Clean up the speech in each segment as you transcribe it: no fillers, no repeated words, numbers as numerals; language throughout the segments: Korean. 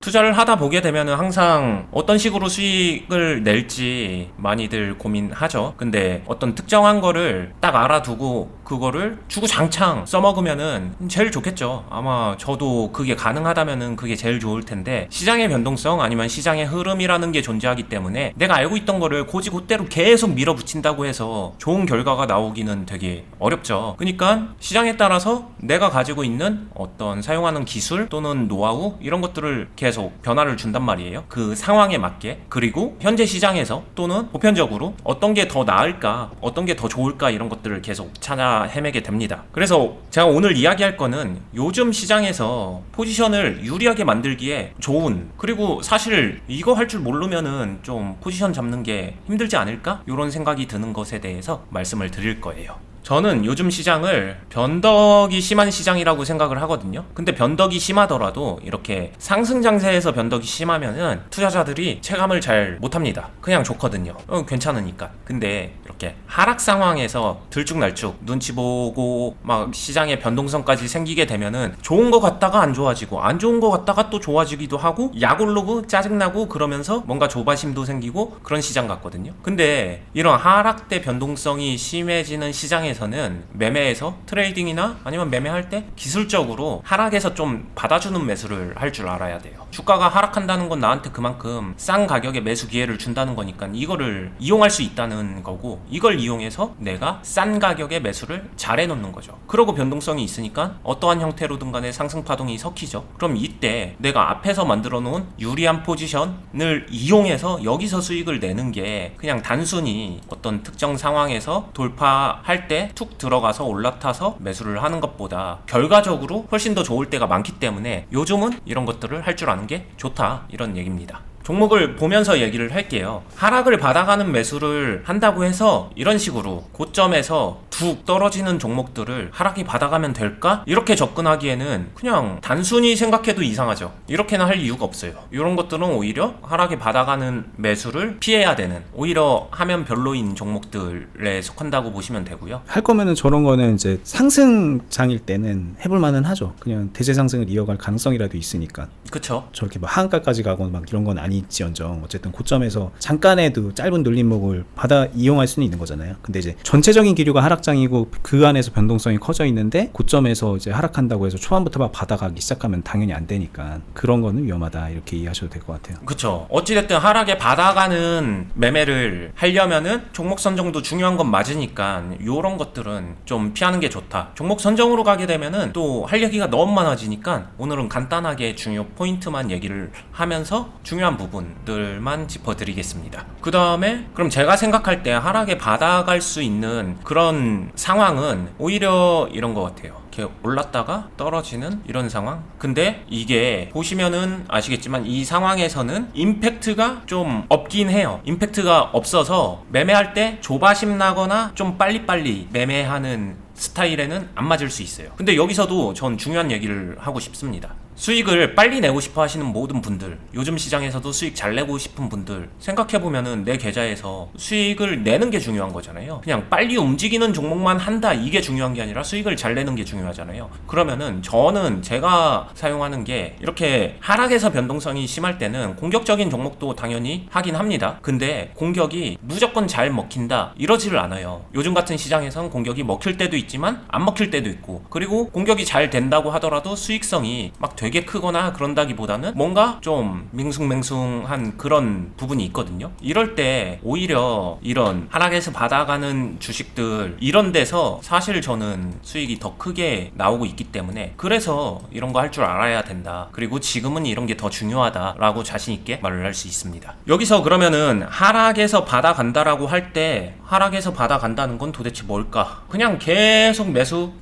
투자를 하다 보게 되면은 항상 어떤 식으로 수익을 낼지 많이들 고민하죠. 근데 어떤 특정한 거를 딱 알아두고 그거를 주구장창 써먹으면은 제일 좋겠죠. 아마 저도 그게 가능하다면은 그게 제일 좋을 텐데, 시장의 변동성 아니면 시장의 흐름이라는 게 존재하기 때문에 내가 알고 있던 거를 곧이곧대로 계속 밀어붙인다고 해서 좋은 결과가 나오기는 되게 어렵죠. 그러니까 시장에 따라서 내가 가지고 있는 어떤 사용하는 기술 또는 노하우 이런 것들을 계속 변화를 준단 말이에요. 그 상황에 맞게. 그리고 현재 시장에서 또는 보편적으로 어떤 게 더 나을까, 어떤 게 더 좋을까, 이런 것들을 계속 찾아 헤매게 됩니다. 그래서 제가 오늘 이야기할 거는 요즘 시장에서 포지션을 유리하게 만들기에 좋은, 그리고 사실 이거 할 줄 모르면은 좀 포지션 잡는 게 힘들지 않을까? 이런 생각이 드는 것에 대해서 말씀을 드릴 거예요. 저는 요즘 시장을 변덕이 심한 시장이라고 생각을 하거든요. 근데 변덕이 심하더라도 이렇게 상승장세에서 변덕이 심하면은 투자자들이 체감을 잘 못합니다. 그냥 좋거든요. 괜찮으니까. 근데 이렇게 하락 상황에서 들쭉날쭉 눈치 보고 막 시장의 변동성까지 생기게 되면은 좋은 거 같다가 안 좋아지고, 안 좋은 거 같다가 또 좋아지기도 하고, 약 오르고 짜증나고 그러면서 뭔가 조바심도 생기고 그런 시장 같거든요. 근데 이런 하락 때 변동성이 심해지는 시장에서는 매매에서 트레이딩이나 아니면 매매할 때 기술적으로 하락에서 좀 받아주는 매수를 할 줄 알아야 돼요. 주가가 하락한다는 건 나한테 그만큼 싼 가격에 매수 기회를 준다는 거니까 이거를 이용할 수 있다는 거고, 이걸 이용해서 내가 싼 가격에 매수를 잘 해놓는 거죠. 그러고 변동성이 있으니까 어떠한 형태로든 간에 상승 파동이 섞이죠. 그럼 이때 내가 앞에서 만들어 놓은 유리한 포지션을 이용해서 여기서 수익을 내는 게 그냥 단순히 어떤 특정 상황에서 돌파할 때 툭 들어가서 올라타서 매수를 하는 것보다 결과적으로 훨씬 더 좋을 때가 많기 때문에 요즘은 이런 것들을 할 줄 아는 게 좋다, 이런 얘기입니다. 종목을 보면서 얘기를 할게요. 하락을 받아가는 매수를 한다고 해서 이런 식으로 고점에서 툭 떨어지는 종목들을 하락이 받아가면 될까? 이렇게 접근하기에는 그냥 단순히 생각해도 이상하죠. 이렇게는 할 이유가 없어요. 이런 것들은 오히려 하락이 받아가는 매수를 피해야 되는, 오히려 하면 별로인 종목들에 속한다고 보시면 되고요. 할 거면은 저런 거는 이제 상승장일 때는 해볼 만은 하죠. 그냥 대세 상승을 이어갈 가능성이라도 있으니까. 그쵸? 저렇게 막 하한가까지 가고 막 이런 건 아니지언정 어쨌든 고점에서 잠깐에도 짧은 눌림목을 받아 이용할 수는 있는 거잖아요. 근데 이제 전체적인 기류가 하락장이고 그 안에서 변동성이 커져 있는데 고점에서 이제 하락한다고 해서 초반부터 막 받아가기 시작하면 당연히 안 되니까 그런 거는 위험하다, 이렇게 이해하셔도 될 것 같아요. 그쵸. 어찌됐든 하락에 받아가는 매매를 하려면은 종목 선정도 중요한 건 맞으니까 요런 것들은 좀 피하는 게 좋다. 종목 선정으로 가게 되면은 또 할 얘기가 너무 많아지니까 오늘은 간단하게 중요 포인트만 얘기를 하면서 중요한 부분들만 짚어드리겠습니다. 그 다음에 그럼 제가 생각할 때 하락에 받아갈 수 있는 그런 상황은 오히려 이런 것 같아요. 이렇게 올랐다가 떨어지는 이런 상황. 근데 이게 보시면은 아시겠지만 이 상황에서는 임팩트가 좀 없긴 해요. 임팩트가 없어서 매매할 때 조바심 나거나 좀 빨리빨리 매매하는 스타일에는 안 맞을 수 있어요. 근데 여기서도 전 중요한 얘기를 하고 싶습니다. 수익을 빨리 내고 싶어 하시는 모든 분들, 요즘 시장에서도 수익 잘 내고 싶은 분들 생각해보면은 내 계좌에서 수익을 내는 게 중요한 거잖아요. 그냥 빨리 움직이는 종목만 한다, 이게 중요한 게 아니라 수익을 잘 내는 게 중요하잖아요. 그러면은 저는 제가 사용하는 게 이렇게 하락에서 변동성이 심할 때는 공격적인 종목도 당연히 하긴 합니다. 근데 공격이 무조건 잘 먹힌다 이러지를 않아요. 요즘 같은 시장에선 공격이 먹힐 때도 있지만 안 먹힐 때도 있고, 그리고 공격이 잘 된다고 하더라도 수익성이 막 되게 크거나 그런다기보다는 뭔가 좀 맹숭맹숭한 그런 부분이 있거든요. 이럴 때 오히려 이런 하락에서 받아가는 주식들, 이런 데서 사실 저는 수익이 더 크게 나오고 있기 때문에, 그래서 이런 거 할 줄 알아야 된다, 그리고 지금은 이런 게 더 중요하다라고 자신 있게 말을 할 수 있습니다. 여기서 그러면은 하락에서 받아간다라고 할 때 하락에서 받아간다는 건 도대체 뭘까? 그냥 계속 매수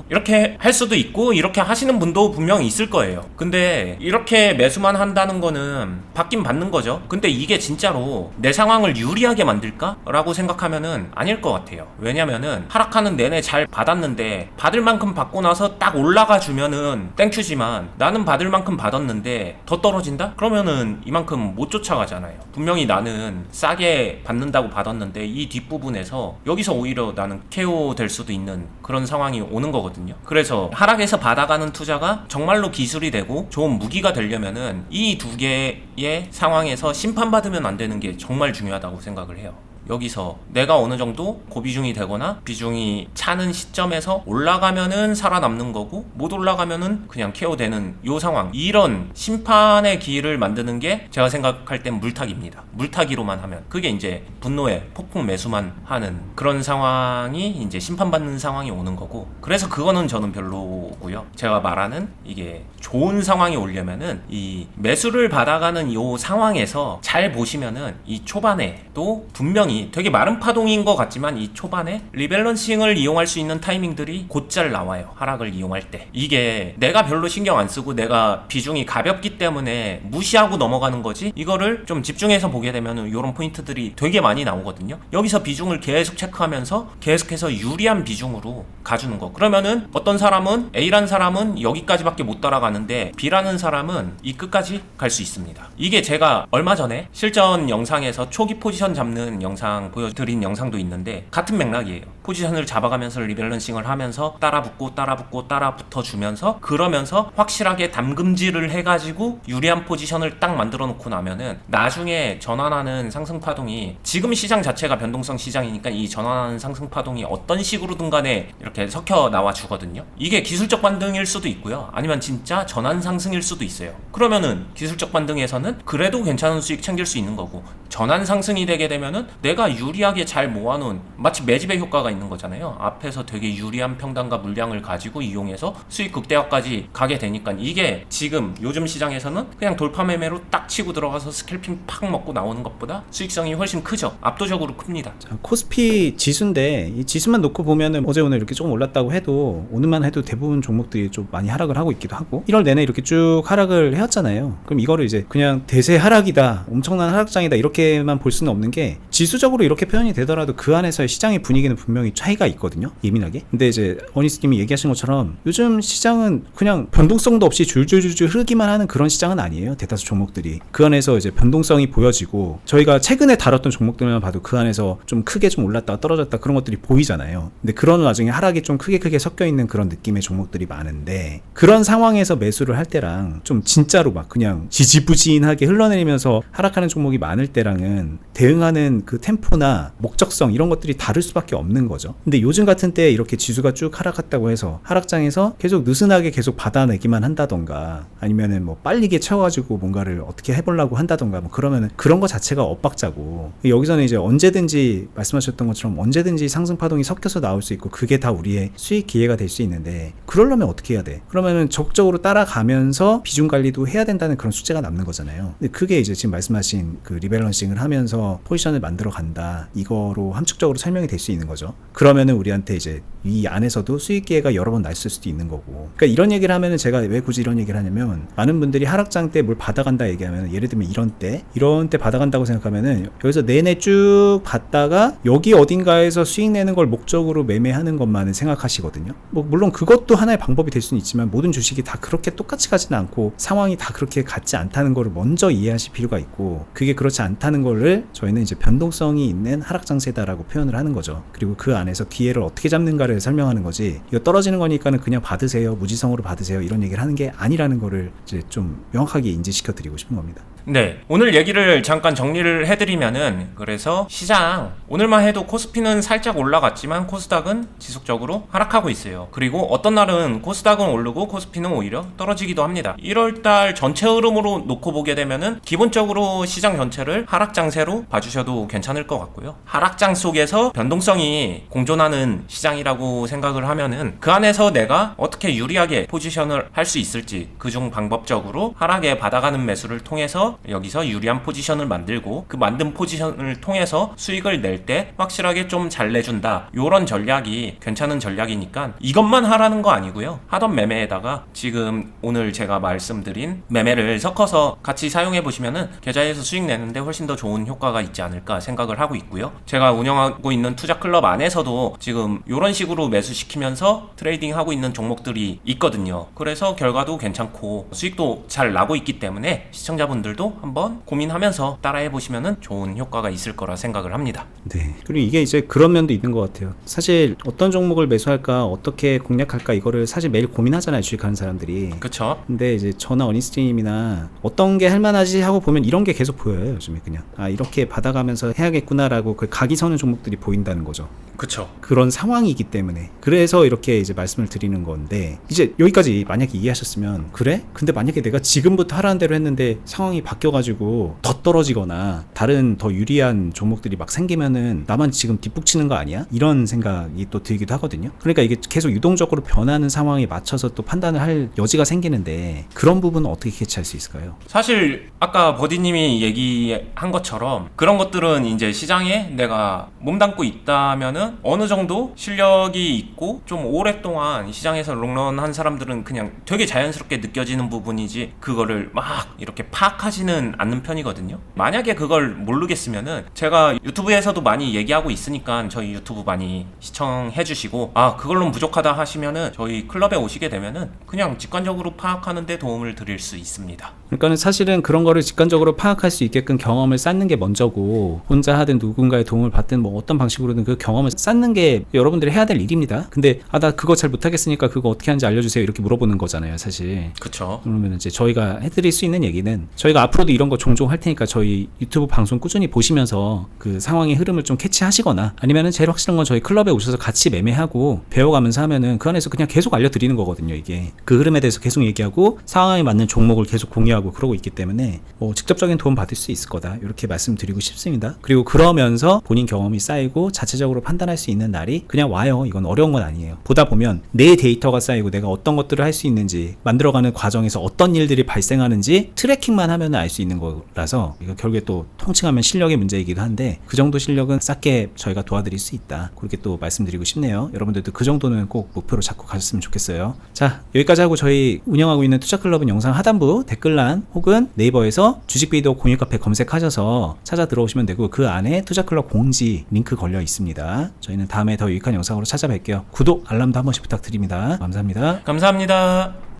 이렇게 할 수도 있고, 이렇게 하시는 분도 분명히 있을 거예요. 근데 이렇게 매수만 한다는 거는 받긴 받는 거죠. 근데 이게 진짜로 내 상황을 유리하게 만들까? 라고 생각하면은 아닐 것 같아요. 왜냐면은 하락하는 내내 잘 받았는데 받을 만큼 받고 나서 딱 올라가 주면은 땡큐지만, 나는 받을 만큼 받았는데 더 떨어진다? 그러면은 이만큼 못 쫓아가잖아요. 하잖아요. 분명히 나는 싸게 받는다고 받았는데 이 뒷부분에서 여기서 오히려 나는 KO 될 수도 있는 그런 상황이 오는 거거든요. 그래서 하락에서 받아가는 투자가 정말로 기술이 되고 좋은 무기가 되려면은 이 두 개의 상황에서 심판받으면 안 되는 게 정말 중요하다고 생각을 해요. 여기서 내가 어느 정도 고비중이 되거나 비중이 차는 시점에서 올라가면은 살아남는 거고 못 올라가면은 그냥 KO되는 요 상황, 이런 심판의 기회를 만드는 게 제가 생각할 땐 물타기입니다. 물타기로만 하면 그게 이제 분노의 폭풍 매수만 하는 그런 상황이 이제 심판받는 상황이 오는 거고, 그래서 그거는 저는 별로고요. 제가 말하는 이게 좋은 상황이 오려면은 이 매수를 받아가는 요 상황에서 잘 보시면은 이 초반에도 분명히 되게 마른 파동인 것 같지만 이 초반에 리밸런싱을 이용할 수 있는 타이밍들이 곧잘 나와요. 하락을 이용할 때. 이게 내가 별로 신경 안 쓰고 내가 비중이 가볍기 때문에 무시하고 넘어가는 거지, 이거를 좀 집중해서 보게 되면 이런 포인트들이 되게 많이 나오거든요. 여기서 비중을 계속 체크하면서 계속해서 유리한 비중으로 가주는 거. 그러면은 어떤 사람은, A라는 사람은 여기까지밖에 못 따라가는데 B라는 사람은 이 끝까지 갈 수 있습니다. 이게 제가 얼마 전에 실전 영상에서 초기 포지션 잡는 영상 보여드린 영상도 있는데 같은 맥락이에요. 포지션을 잡아가면서 리밸런싱을 하면서 따라붙어 주면서, 그러면서 확실하게 담금질을 해가지고 유리한 포지션을 딱 만들어 놓고 나면은 나중에 전환하는 상승 파동이, 지금 시장 자체가 변동성 시장이니까 이 전환하는 상승 파동이 어떤 식으로든 간에 이렇게 섞여 나와 주거든요. 이게 기술적 반등일 수도 있고요, 아니면 진짜 전환 상승일 수도 있어요. 그러면은 기술적 반등에서는 그래도 괜찮은 수익 챙길 수 있는 거고, 전환 상승이 되게 되면은 내가 유리하게 잘 모아놓은, 마치 매집의 효과가 있는 거잖아요. 앞에서 되게 유리한 평단과 물량을 가지고 이용해서 수익 극대화까지 가게 되니까, 이게 지금 요즘 시장에서는 그냥 돌파 매매로 딱 치고 들어가서 스캘핑 팍 먹고 나오는 것보다 수익성이 훨씬 크죠. 압도적으로 큽니다. 자, 코스피 지수인데 이 지수만 놓고 보면은 어제 오늘 이렇게 조금 올랐다고 해도, 오늘만 해도 대부분 종목들이 좀 많이 하락을 하고 있기도 하고 1월 내내 이렇게 쭉 하락을 해왔잖아요. 그럼 이거를 이제 그냥 대세 하락이다, 엄청난 하락장이다, 이렇게만 볼 수는 없는 게, 지수적으로 이렇게 표현이 되더라도 그 안에서의 시장의 분위기는 분명히 차이가 있거든요, 예민하게. 근데 이제 어니스님이 얘기하신 것처럼 요즘 시장은 그냥 변동성도 없이 줄줄줄줄 흐르기만 하는 그런 시장은 아니에요. 대다수 종목들이 그 안에서 이제 변동성이 보여지고, 저희가 최근에 다뤘던 종목들만 봐도 그 안에서 좀 크게 좀 올랐다 떨어졌다 그런 것들이 보이잖아요. 근데 그런 와중에 하락이 좀 크게 섞여 있는 그런 느낌의 종목들이 많은데, 그런 상황에서 매수를 할 때랑 좀 진짜로 막 그냥 지지부진하게 흘러내리면서 하락하는 종목이 많을 때랑은 대응하는 그 템포나 목적성, 이런 것들이 다를 수밖에 없는 거죠. 근데 요즘 같은 때 이렇게 지수가 쭉 하락했다고 해서 하락장에서 계속 느슨하게 계속 받아내기만 한다던가, 아니면은 뭐 빨리게 채워가지고 뭔가를 어떻게 해보려고 한다던가, 뭐 그러면은 그런 거 자체가 엇박자고, 여기서는 이제 언제든지 말씀하셨던 것처럼 언제든지 상승 파동이 섞여서 나올 수 있고, 그게 다 우리의 수익 기회가 될 수 있는데, 그러려면 어떻게 해야 돼? 그러면은 적극적으로 따라가면서 비중 관리도 해야 된다는 그런 숙제가 남는 거잖아요. 근데 그게 이제 지금 말씀하신 그 리밸런싱을 하면서 포지션을 만들어 간다, 이거로 함축적으로 설명이 될 수 있는 거죠. 그러면은 우리한테 이제 이 안에서도 수익 기회가 여러 번 났을 수도 있는 거고. 그러니까 이런 얘기를 하면은, 제가 왜 굳이 이런 얘기를 하냐면, 많은 분들이 하락장 때 뭘 받아간다 얘기하면, 예를 들면 이런 때 받아간다고 생각하면은 여기서 내내 쭉 받다가 여기 어딘가에서 수익 내는 걸 목적으로 매매하는 것만은 생각하시거든요. 뭐 물론 그것도 하나의 방법이 될 수는 있지만, 모든 주식이 다 그렇게 똑같이 가지는 않고 상황이 다 그렇게 같지 않다는 거를 먼저 이해하실 필요가 있고, 그게 그렇지 않다는 거를 저희는 이제 변동성이 있는 하락장세다라고 표현을 하는 거죠. 그리고 그 안에서 기회를 어떻게 잡는가를 설명하는 거지, 이거 떨어지는 거니까는 그냥 받으세요, 무지성으로 받으세요, 이런 얘기를 하는 게 아니라는 거를 이제 좀 명확하게 인지시켜 드리고 싶은 겁니다. 네, 오늘 얘기를 잠깐 정리를 해드리면은, 그래서 시장 오늘만 해도 코스피는 살짝 올라갔지만 코스닥은 지속적으로 하락하고 있어요. 그리고 어떤 날은 코스닥은 오르고 코스피는 오히려 떨어지기도 합니다. 1월달 전체 흐름으로 놓고 보게 되면은 기본적으로 시장 전체를 하락장세로 봐주셔도 괜찮을 것 같고요. 하락장 속에서 변동성이 공존하는 시장이라고 생각을 하면은, 그 안에서 내가 어떻게 유리하게 포지션을 할 수 있을지, 그중 방법적으로 하락에 받아가는 매수를 통해서 여기서 유리한 포지션을 만들고, 그 만든 포지션을 통해서 수익을 낼 때 확실하게 좀 잘 내준다, 요런 전략이 괜찮은 전략이니까 이것만 하라는 거 아니고요. 하던 매매에다가 지금 오늘 제가 말씀드린 매매를 섞어서 같이 사용해 보시면은 계좌에서 수익 내는데 훨씬 더 좋은 효과가 있지 않을까 생각을 하고 있고요. 제가 운영하고 있는 투자 클럽 안에서도 지금 요런 식으로 매수시키면서 트레이딩 하고 있는 종목들이 있거든요. 그래서 결과도 괜찮고 수익도 잘 나고 있기 때문에 시청자분들도 여러분들도 한번 고민하면서 따라해 보시면은 좋은 효과가 있을 거라 생각을 합니다. 네. 그리고 이게 이제 그런 면도 있는 것 같아요. 사실 어떤 종목을 매수할까, 어떻게 공략할까 이거를 사실 매일 고민하잖아요, 주식하는 사람들이. 그쵸? 근데 이제 저나 어니스트님이나 어떤 게 할만하지 하고 보면 이런 게 계속 보여요, 요즘에 그냥. 아, 이렇게 받아가면서 해야겠구나라고 그 각이 서는 종목들이 보인다는 거죠. 그쵸. 그런 상황이기 때문에. 그래서 이렇게 이제 말씀을 드리는 건데, 이제 여기까지 만약에 이해하셨으면, 그래? 근데 만약에 내가 지금부터 하라는 대로 했는데 상황이 바뀌어가지고 더 떨어지거나 다른 더 유리한 종목들이 막 생기면은 나만 지금 뒷북치는 거 아니야? 이런 생각이 또 들기도 하거든요. 그러니까 이게 계속 유동적으로 변하는 상황에 맞춰서 또 판단을 할 여지가 생기는데, 그런 부분은 어떻게 캐치할 수 있을까요? 사실 아까 버디님이 얘기한 것처럼 그런 것들은 이제 시장에 내가 몸담고 있다면은 어느 정도 실력이 있고 좀 오랫동안 시장에서 롱런한 사람들은 그냥 되게 자연스럽게 느껴지는 부분이지 그거를 막 이렇게 파악하지는 않는 편이거든요. 만약에 그걸 모르겠으면은 제가 유튜브에서도 많이 얘기하고 있으니까 저희 유튜브 많이 시청해 주시고, 아 그걸로 부족하다 하시면은 저희 클럽에 오시게 되면은 그냥 직관적으로 파악하는 데 도움을 드릴 수 있습니다. 그러니까는 사실은 그런 거를 직관적으로 파악할 수 있게끔 경험을 쌓는 게 먼저고, 혼자 하든 누군가의 도움을 받든 뭐 어떤 방식으로든 그 경험을 쌓는 게 여러분들이 해야 될 일입니다. 근데 나 그거 잘 못하겠으니까 그거 어떻게 하는지 알려주세요 이렇게 물어보는 거잖아요, 사실. 그쵸. 그러면 이제 저희가 해드릴 수 있는 얘기는, 저희가 앞으로도 이런 거 종종 할 테니까 저희 유튜브 방송 꾸준히 보시면서 그 상황의 흐름을 좀 캐치하시거나, 아니면은 제일 확실한 건 저희 클럽에 오셔서 같이 매매하고 배워가면서 하면은 그 안에서 그냥 계속 알려드리는 거거든요. 이게 그 흐름에 대해서 계속 얘기하고 상황에 맞는 종목을 계속 공유하고 그러고 있기 때문에 직접적인 도움 받을 수 있을 거다, 이렇게 말씀드리고 싶습니다. 그리고 그러면서 본인 경험이 쌓이고 자체적으로 판단할 수 있는 날이 그냥 와요. 이건 어려운 건 아니에요. 보다 보면 내 데이터가 쌓이고 내가 어떤 것들을 할 수 있는지, 만들어가는 과정에서 어떤 일들이 발생하는지 트래킹만 하면 알 수 있는 거라서, 이거 결국에 또 통칭하면 실력의 문제이기도 한데, 그 정도 실력은 쌓게 저희가 도와드릴 수 있다, 그렇게 또 말씀드리고 싶네요. 여러분들도 그 정도는 꼭 목표로 잡고 가셨으면 좋겠어요. 자, 여기까지 하고 저희 운영하고 있는 투자클럽은 영상 하단부 댓글란 혹은 네이버에서 주식비디오 공유카페 검색하셔서 찾아 들어오시면 되고, 그 안에 투자클럽 공지 링크 걸려 있습니다. 저희는 다음에 더 유익한 영상으로 찾아뵐게요. 구독, 알람도 한 번씩 부탁드립니다. 감사합니다. 감사합니다.